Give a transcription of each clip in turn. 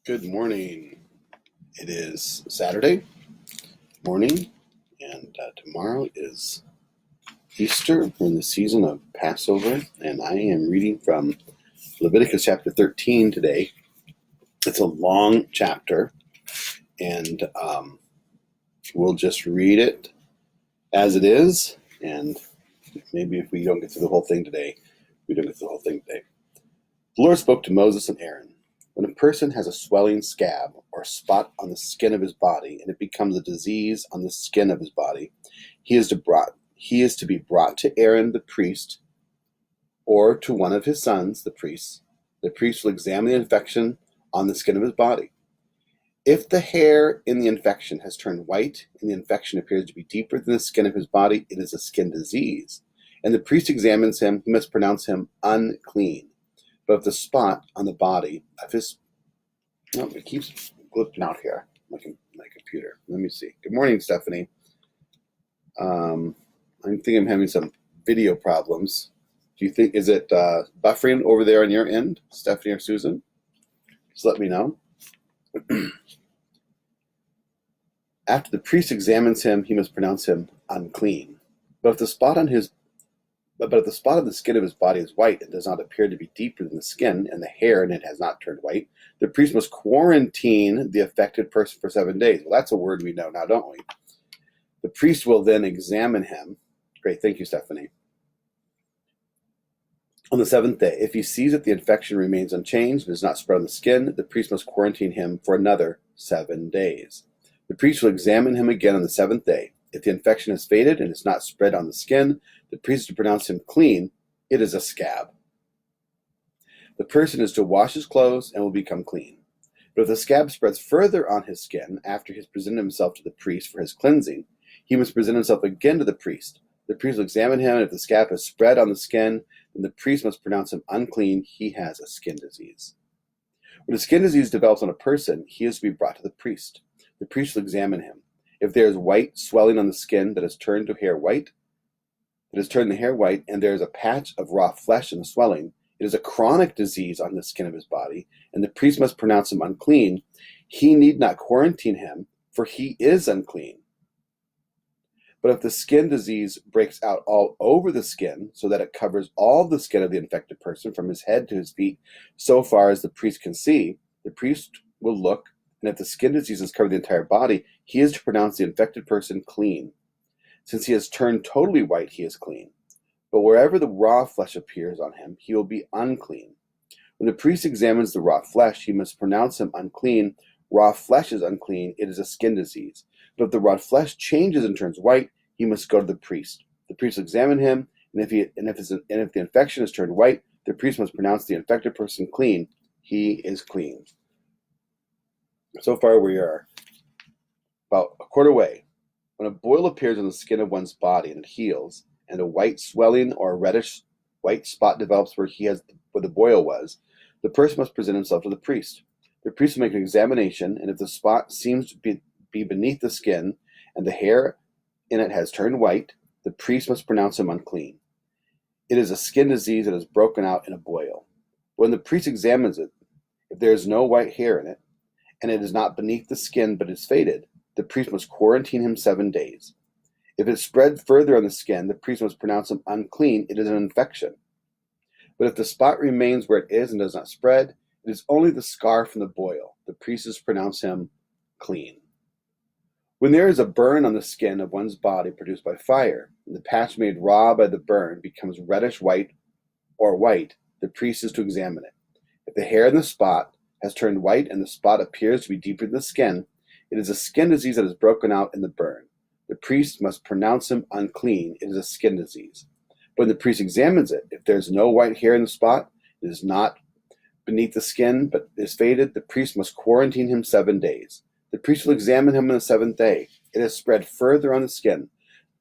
Good morning. It is Saturday morning, and tomorrow is Easter. We're in the season of Passover, and I am reading from Leviticus chapter 13 today. It's a long chapter, and we'll just read it as it is, and maybe if we don't get through the whole thing today, we don't get through the whole thing today. The Lord spoke to Moses and Aaron. When a person has a swelling scab or spot on the skin of his body, and it becomes a disease on the skin of his body, he is to be brought to Aaron the priest, or to one of his sons, the priests. The priest will examine the infection on the skin of his body. If the hair in the infection has turned white, and the infection appears to be deeper than the skin of his body, it is a skin disease. And the priest examines him, he must pronounce him unclean. But if the spot on the body of his... Oh, it keeps flipping out here, my computer. Let me see. Good morning, Stephanie. I think I'm having some video problems. Do you think, is it buffering over there on your end, Stephanie or Susan? Just let me know. After the priest examines him, he must pronounce him unclean. But if the spot of the skin of his body is white and does not appear to be deeper than the skin, and the hair in it has not turned white, the priest must quarantine the affected person for 7 days. Well, that's a word we know now, don't we? The priest will then examine him. Great, thank you, Stephanie. On the 7th day, if he sees that the infection remains unchanged and does not spread on the skin, the priest must quarantine him for another 7 days. The priest will examine him again on the 7th day. If the infection has faded and is not spread on the skin, the priest is to pronounce him clean. It is a scab. The person is to wash his clothes and will become clean. But if the scab spreads further on his skin after he has presented himself to the priest for his cleansing, he must present himself again to the priest. The priest will examine him, and if the scab has spread on the skin, then the priest must pronounce him unclean. He has a skin disease. When a skin disease develops on a person, he is to be brought to the priest. The priest will examine him. If there is white swelling on the skin that has turned the hair white, and there is a patch of raw flesh in the swelling, it is a chronic disease on the skin of his body, and the priest must pronounce him unclean. He need not quarantine him, for he is unclean. But if the skin disease breaks out all over the skin, so that it covers all the skin of the infected person from his head to his feet, so far as the priest can see, the priest will look, and if the skin disease has covered the entire body, he is to pronounce the infected person clean. Since he has turned totally white, he is clean. But wherever the raw flesh appears on him, he will be unclean. When the priest examines the raw flesh, he must pronounce him unclean. Raw flesh is unclean. It is a skin disease. But if the raw flesh changes and turns white, he must go to the priest. The priest will examine him, and if the infection has turned white, the priest must pronounce the infected person clean. He is clean. So far, we are about a quarter way. When a boil appears on the skin of one's body and it heals, and a white swelling or a reddish white spot develops where the boil was, the person must present himself to the priest. The priest will make an examination, and if the spot seems to be beneath the skin and the hair in it has turned white, the priest must pronounce him unclean. It is a skin disease that has broken out in a boil. When the priest examines it, if there is no white hair in it, and it is not beneath the skin but is faded, the priest must quarantine him 7 days. If it spread further on the skin, the priest must pronounce him unclean. It is an infection. But if the spot remains where it is and does not spread, it is only the scar from the boil. The priest is to pronounce him clean. When there is a burn on the skin of one's body produced by fire, and the patch made raw by the burn becomes reddish white or white, the priest is to examine it. If the hair in the spot has turned white and the spot appears to be deeper than the skin, it is a skin disease that has broken out in the burn. The priest must pronounce him unclean. It is a skin disease. When the priest examines it, if there is no white hair in the spot, it is not beneath the skin but is faded, the priest must quarantine him 7 days. The priest will examine him on the 7th day. It has spread further on the skin.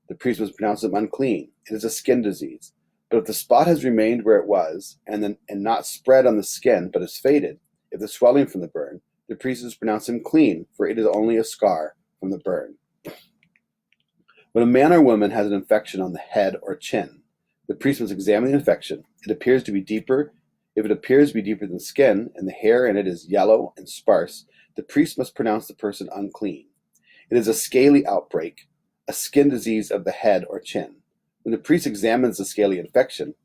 The priest must pronounce him unclean. It is a skin disease. But if the spot has remained where it was and not spread on the skin but is faded, if the swelling from the burn, the priest is to pronounce him clean, for it is only a scar from the burn. When a man or woman has an infection on the head or chin, the priest must examine the infection. It appears to be deeper If it appears to be deeper than skin, and the hair in it is yellow and sparse, the priest must pronounce the person unclean. It is a scaly outbreak, a skin disease of the head or chin. When the priest examines the scaly infection,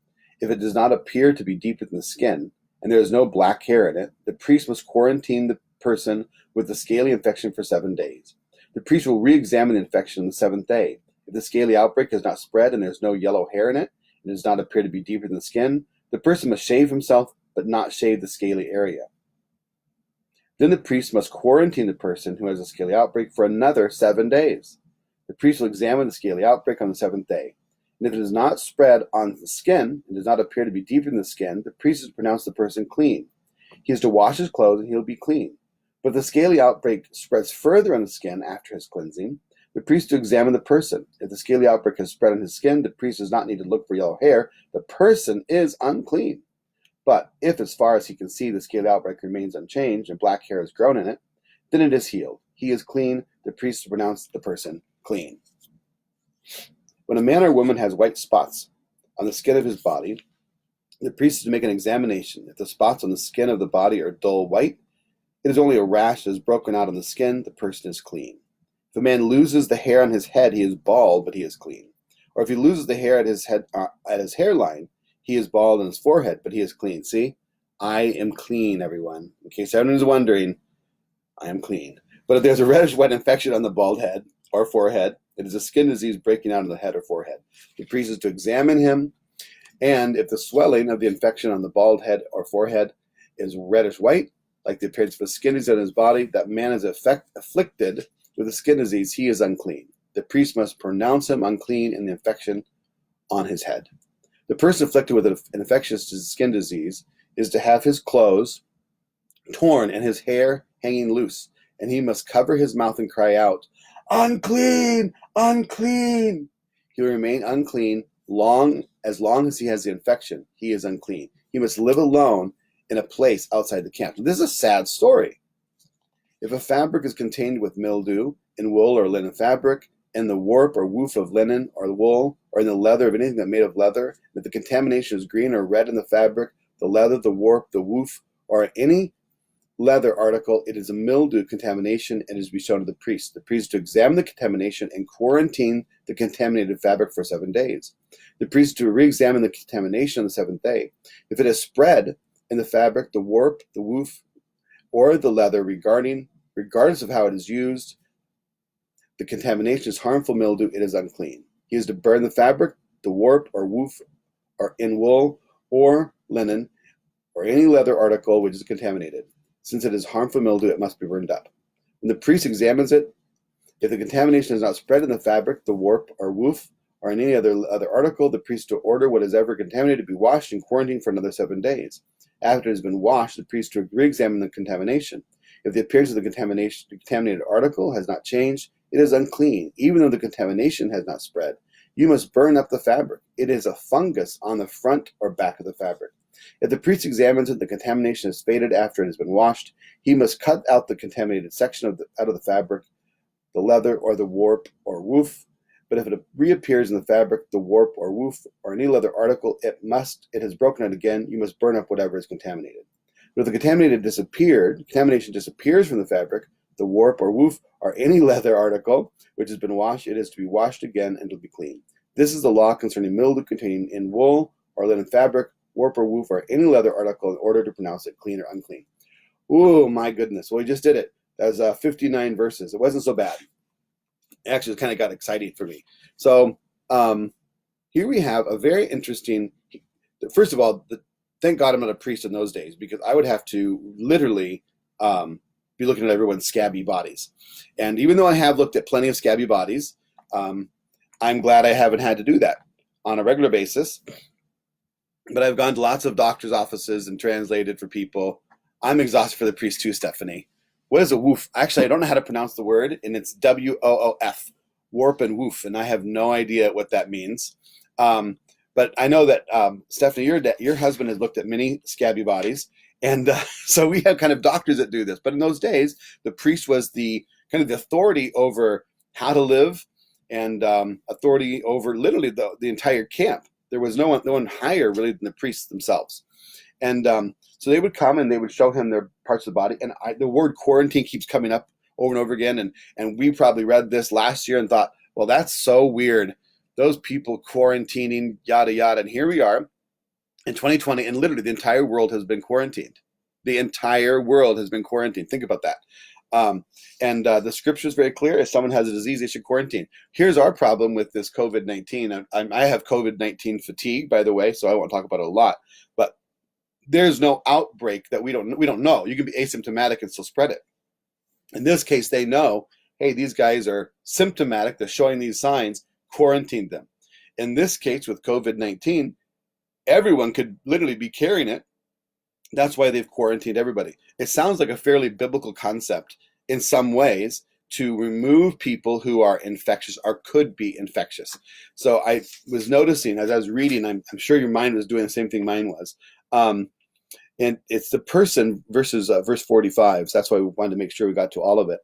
if it does not appear to be deeper than the skin, and there is no black hair in it, the priest must quarantine the person with the scaly infection for 7 days. The priest will re-examine the infection on the 7th day. If the scaly outbreak has not spread and there is no yellow hair in it, and does not appear to be deeper than the skin, the person must shave himself, but not shave the scaly area. Then the priest must quarantine the person who has a scaly outbreak for another 7 days. The priest will examine the scaly outbreak on the 7th day. And if it is not spread on the skin and does not appear to be deeper than the skin, the priest is to pronounce the person clean. He is to wash his clothes and he will be clean. But if the scaly outbreak spreads further on the skin after his cleansing, the priest is to examine the person. If the scaly outbreak has spread on his skin, the priest does not need to look for yellow hair. The person is unclean. But if, as far as he can see, the scaly outbreak remains unchanged and black hair has grown in it, then it is healed. He is clean. The priest will pronounce the person clean. When a man or woman has white spots on the skin of his body, the priest is to make an examination. If the spots on the skin of the body are dull white, it is only a rash that is broken out on the skin. The person is clean. If a man loses the hair on his head, he is bald, but he is clean. Or if he loses the hair at his head, at his hairline, he is bald on his forehead, but he is clean. See, I am clean, everyone. In case everyone is wondering, I am clean. But if there's a reddish white infection on the bald head or forehead, it is a skin disease breaking out on the head or forehead. The priest is to examine him, and if the swelling of the infection on the bald head or forehead is reddish white, like the appearance of a skin disease on his body, that man is afflicted with a skin disease, he is unclean. The priest must pronounce him unclean in the infection on his head. The person afflicted with an infectious skin disease is to have his clothes torn and his hair hanging loose, and he must cover his mouth and cry out, "Unclean! Unclean!" He will remain unclean as long as he has the infection. He is unclean. He must live alone in a place outside the camp. This is a sad story. If a fabric is contained with mildew in wool or linen fabric, in the warp or woof of linen or wool, or in the leather of anything that made of leather, if the contamination is green or red in the fabric, the leather, the warp, the woof, or any leather article, it is a mildew contamination and is to be shown to the priest. The priest is to examine the contamination and quarantine the contaminated fabric for 7 days. The priest is to re-examine the contamination on the 7th day. If it has spread in the fabric, the warp, the woof, or the leather, regardless of how it is used, the contamination is harmful mildew, it is unclean. He is to burn the fabric, the warp or woof, or in wool or linen, or any leather article which is contaminated. Since it is harmful mildew, it must be burned up. When the priest examines it, if the contamination is not spread in the fabric, the warp or woof, or in any other article, the priest to order what is ever contaminated to be washed and quarantined for another 7 days. After it has been washed, the priest to re-examine the contamination. If the appearance of the contaminated article has not changed, it is unclean, even though the contamination has not spread. You must burn up the fabric. It is a fungus on the front or back of the fabric. If the priest examines it, the contamination has faded after it has been washed, he must cut out the contaminated section out of the fabric, the leather, or the warp or woof. But if it reappears in the fabric, the warp or woof, or any leather article, it has broken out again. You must burn up whatever is contaminated. But if the contamination disappears from the fabric, the warp or woof, or any leather article which has been washed, it is to be washed again and to be clean. This is the law concerning mildew containing in wool or linen fabric, warp or woof, or any leather article in order to pronounce it clean or unclean. Oh my goodness. Well, we just did it. That was 59 verses. It wasn't so bad. Actually, it kind of got exciting for me. So here we have a very interesting, first of all, thank God I'm not a priest in those days, because I would have to literally be looking at everyone's scabby bodies. And even though I have looked at plenty of scabby bodies, I'm glad I haven't had to do that on a regular basis. But I've gone to lots of doctor's offices and translated for people. I'm exhausted for the priest too, Stephanie. What is a woof? Actually, I don't know how to pronounce the word, and it's W-O-O-F, warp and woof, and I have no idea what that means. But I know that, Stephanie, your husband has looked at many scabby bodies, and so we have kind of doctors that do this. But in those days, the priest was the kind of the authority over how to live and authority over literally the entire camp. There was no one higher really than the priests themselves. And so they would come and they would show him their parts of the body. And the word quarantine keeps coming up over and over again. And we probably read this last year and thought, well, that's so weird. Those people quarantining, yada, yada. And here we are in 2020, and literally the entire world has been quarantined. The entire world has been quarantined. Think about that. And the scripture is very clear. If someone has a disease, they should quarantine. Here's our problem with this COVID-19. I have COVID-19 fatigue, by the way, so I won't talk about it a lot. But there's no outbreak that we don't know. You can be asymptomatic and still spread it. In this case, they know, hey, these guys are symptomatic. They're showing these signs. Quarantine them. In this case, with COVID-19, everyone could literally be carrying it. That's why they've quarantined everybody. It sounds like a fairly biblical concept in some ways to remove people who are infectious or could be infectious. So I was noticing as I was reading, I'm sure your mind was doing the same thing mine was. And it's the person versus verse 45. So that's why we wanted to make sure we got to all of it.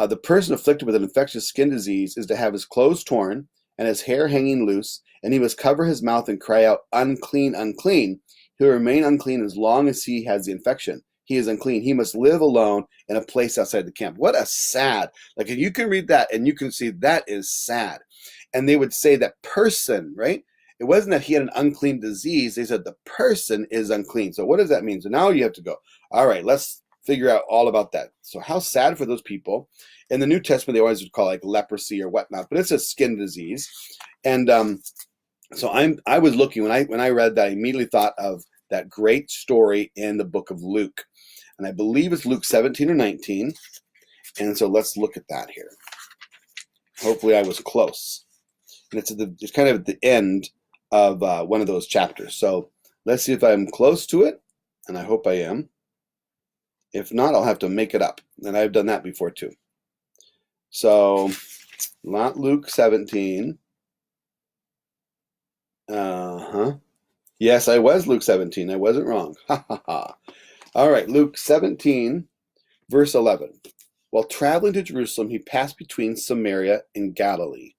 The person afflicted with an infectious skin disease is to have his clothes torn and his hair hanging loose, and he must cover his mouth and cry out, unclean, unclean. He will remain unclean as long as he has the infection. He is unclean. He must live alone in a place outside the camp. What a sad, like you can read that and you can see that is sad. And they would say that person, right? It wasn't that he had an unclean disease. They said the person is unclean. So what does that mean? So now you have to go, all right, let's figure out all about that. So how sad for those people. In the New Testament, they always would call it like leprosy or whatnot, but it's a skin disease. And so I was looking when I read that, I immediately thought of that great story in the book of Luke, and I believe it's Luke 17 or 19. And so let's look at that here. Hopefully, I was close. And it's kind of at the end of one of those chapters. So let's see if I'm close to it, and I hope I am. If not, I'll have to make it up, and I've done that before too. So, not Luke 17. Yes, I was Luke 17. I wasn't wrong. Ha ha ha. All right, Luke 17, verse 11. While traveling to Jerusalem, he passed between Samaria and Galilee.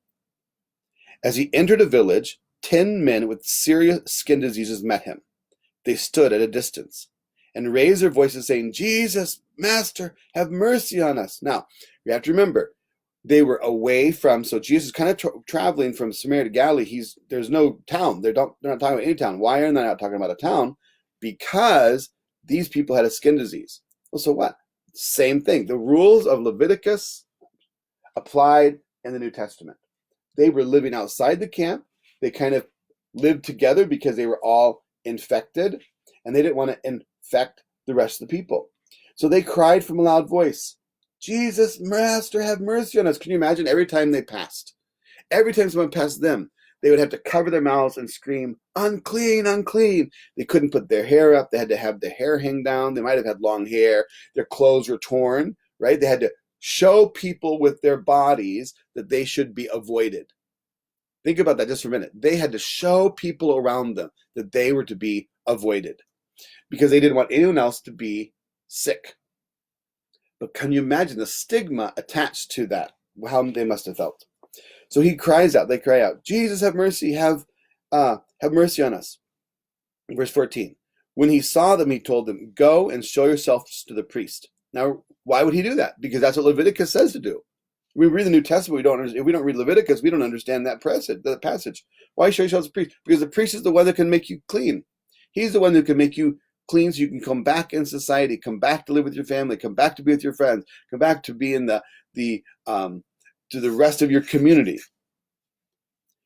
As he entered a village, 10 men with serious skin diseases met him. They stood at a distance and raised their voices saying, Jesus, Master, have mercy on us. Now, you have to remember, they were away from, so Jesus is kind of traveling from Samaria to Galilee. There's no town. They're not talking about any town. Why are they not talking about a town? Because these people had a skin disease. Well, so what? Same thing. The rules of Leviticus applied in the New Testament. They were living outside the camp. They kind of lived together because they were all infected, and they didn't want to infect the rest of the people. So they cried from a loud voice, Jesus, Master, have mercy on us. Can you imagine every time they passed? Every time someone passed them, they would have to cover their mouths and scream, unclean, unclean. They couldn't put their hair up. They had to have their hair hang down. They might have had long hair. Their clothes were torn, right? They had to show people with their bodies that they should be avoided. Think about that just for a minute. They had to show people around them that they were to be avoided because they didn't want anyone else to be sick. But can you imagine the stigma attached to that? How they must have felt. So he cries out, they cry out, Jesus, have mercy, have mercy on us. Verse 14, when he saw them, he told them, go and show yourselves to the priest. Now, why would he do that? Because that's what Leviticus says to do. We read the New Testament, if we don't read Leviticus, we don't understand that passage. Why show yourselves to the priest? Because the priest is the one that can make you clean. He's the one who can make you clean so you can come back in society, come back to live with your family, come back to be with your friends, come back to be in to the rest of your community.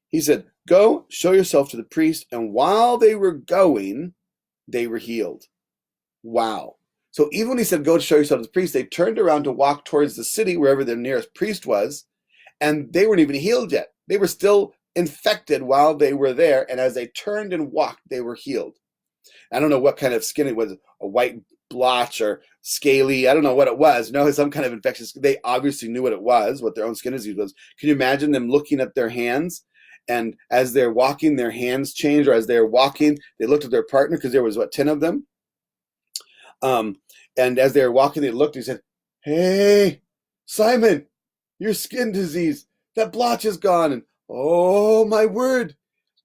He said, go show yourself to the priest. And while they were going, they were healed. Wow. So even when he said, go show yourself to the priest, they turned around to walk towards the city, wherever their nearest priest was. And they weren't even healed yet. They were still infected while they were there. And as they turned and walked, they were healed. I don't know what kind of skin it was, a white blotch or scaly. I don't know what it was. No, some kind of infectious. They obviously knew what it was, what their own skin disease was. Can you imagine them looking at their hands? And as they're walking, their hands changed, or as they're walking, they looked at their partner because there was, 10 of them? And as they were walking, they looked and said, hey, Simon, your skin disease, that blotch is gone. And oh, my word,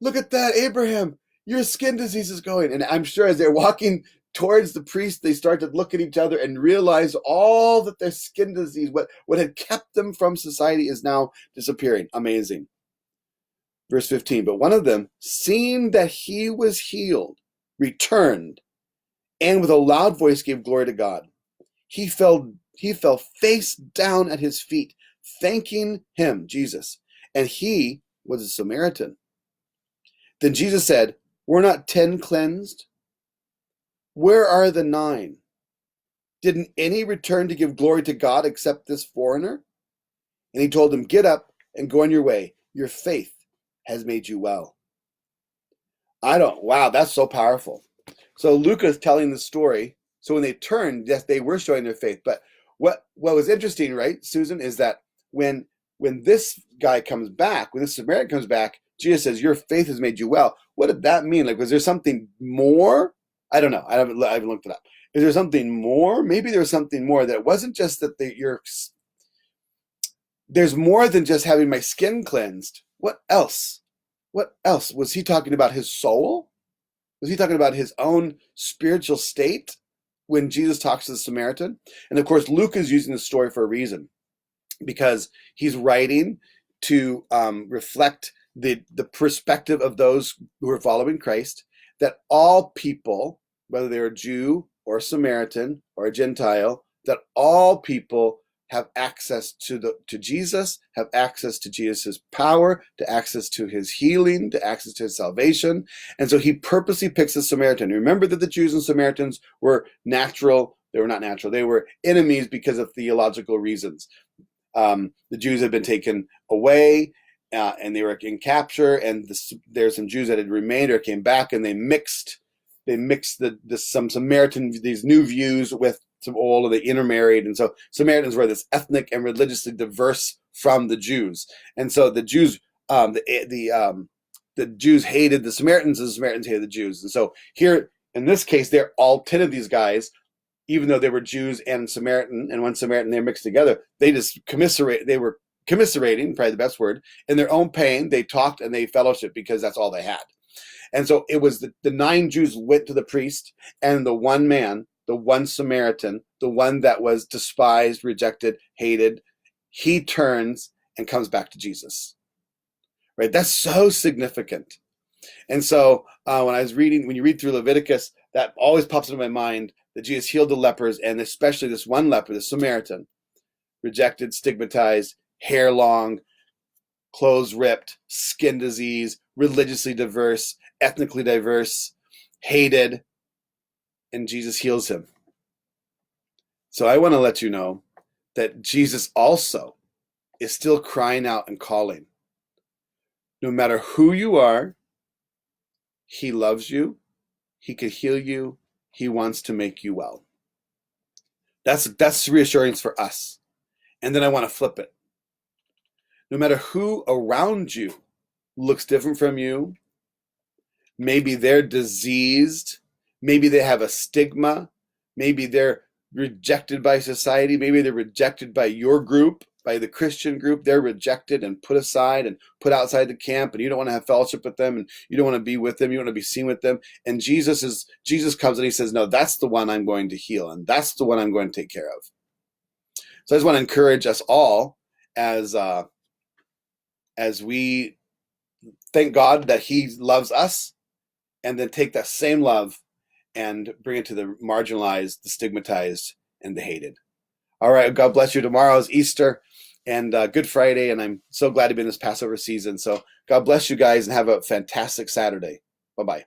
look at that, Abraham, your skin disease is going. And I'm sure as they're walking towards the priest, they start to look at each other and realize all that their skin disease, what had kept them from society, is now disappearing. Amazing. Verse 15, but one of them, seeing that he was healed, returned, and with a loud voice gave glory to God. He fell face down at his feet, thanking him, Jesus. And he was a Samaritan. Then Jesus said, were not 10 cleansed? Where are the 9? Didn't any return to give glory to God except this foreigner? And he told him, get up and go on your way. Your faith has made you well. Wow, that's so powerful. So Luke is telling the story. So when they turned, yes, they were showing their faith. But what was interesting, right, Susan, is that when this guy comes back, when this Samaritan comes back, Jesus says, your faith has made you well. What did that mean? Like, was there something more? I don't know. I haven't looked it up. Is there something more? Maybe there's something more, that it wasn't just that there's more than just having my skin cleansed. What else? What else? Was he talking about his soul? Was he talking about his own spiritual state when Jesus talks to the Samaritan? And of course, Luke is using the story for a reason, because he's writing to reflect the perspective of those who are following Christ, that all people, whether they're a Jew or a Samaritan or a Gentile, that all people have access to Jesus, have access to Jesus' power, to access to his healing, to access to his salvation. And so he purposely picks the Samaritan. Remember that the Jews and Samaritans were natural. They were not natural. They were enemies because of theological reasons. The Jews had been taken away, and they were in capture, and there's some Jews that had remained or came back, and they mixed some Samaritan, these new views with some old, and they intermarried. And so Samaritans were this ethnic and religiously diverse from the Jews. And so the Jews, the Jews hated the Samaritans, and the Samaritans hated the Jews. And so here, in this case, they're all 10 of these guys, even though they were Jews and Samaritan, and one Samaritan, they're mixed together. They were commiserating, probably the best word, in their own pain. They talked and they fellowshiped because that's all they had. And so it was the 9 Jews went to the priest, and the one man, the one Samaritan, the one that was despised, rejected, hated, he turns and comes back to Jesus. Right? That's so significant. And so when you read through Leviticus, that always pops into my mind that Jesus healed the lepers, and especially this one leper, the Samaritan, rejected, stigmatized, hair long, clothes ripped, skin disease, religiously diverse, ethnically diverse, hated, and Jesus heals him. So I want to let you know that Jesus also is still crying out and calling. No matter who you are, he loves you, he can heal you, he wants to make you well. That's reassurance for us. And then I want to flip it. No matter who around you looks different from you, maybe they're diseased, maybe they have a stigma, maybe they're rejected by society, maybe they're rejected by your group, by the Christian group. They're rejected and put aside and put outside the camp, and you don't want to have fellowship with them, and you don't want to be with them, you want to be seen with them. And Jesus comes and he says, no, that's the one I'm going to heal, and that's the one I'm going to take care of. So I just want to encourage us all as we thank God that he loves us, and then take that same love and bring it to the marginalized, the stigmatized, and the hated. All right, God bless you. Tomorrow is Easter and Good Friday, and I'm so glad to be in this Passover season. So God bless you guys, and have a fantastic Saturday. Bye-bye.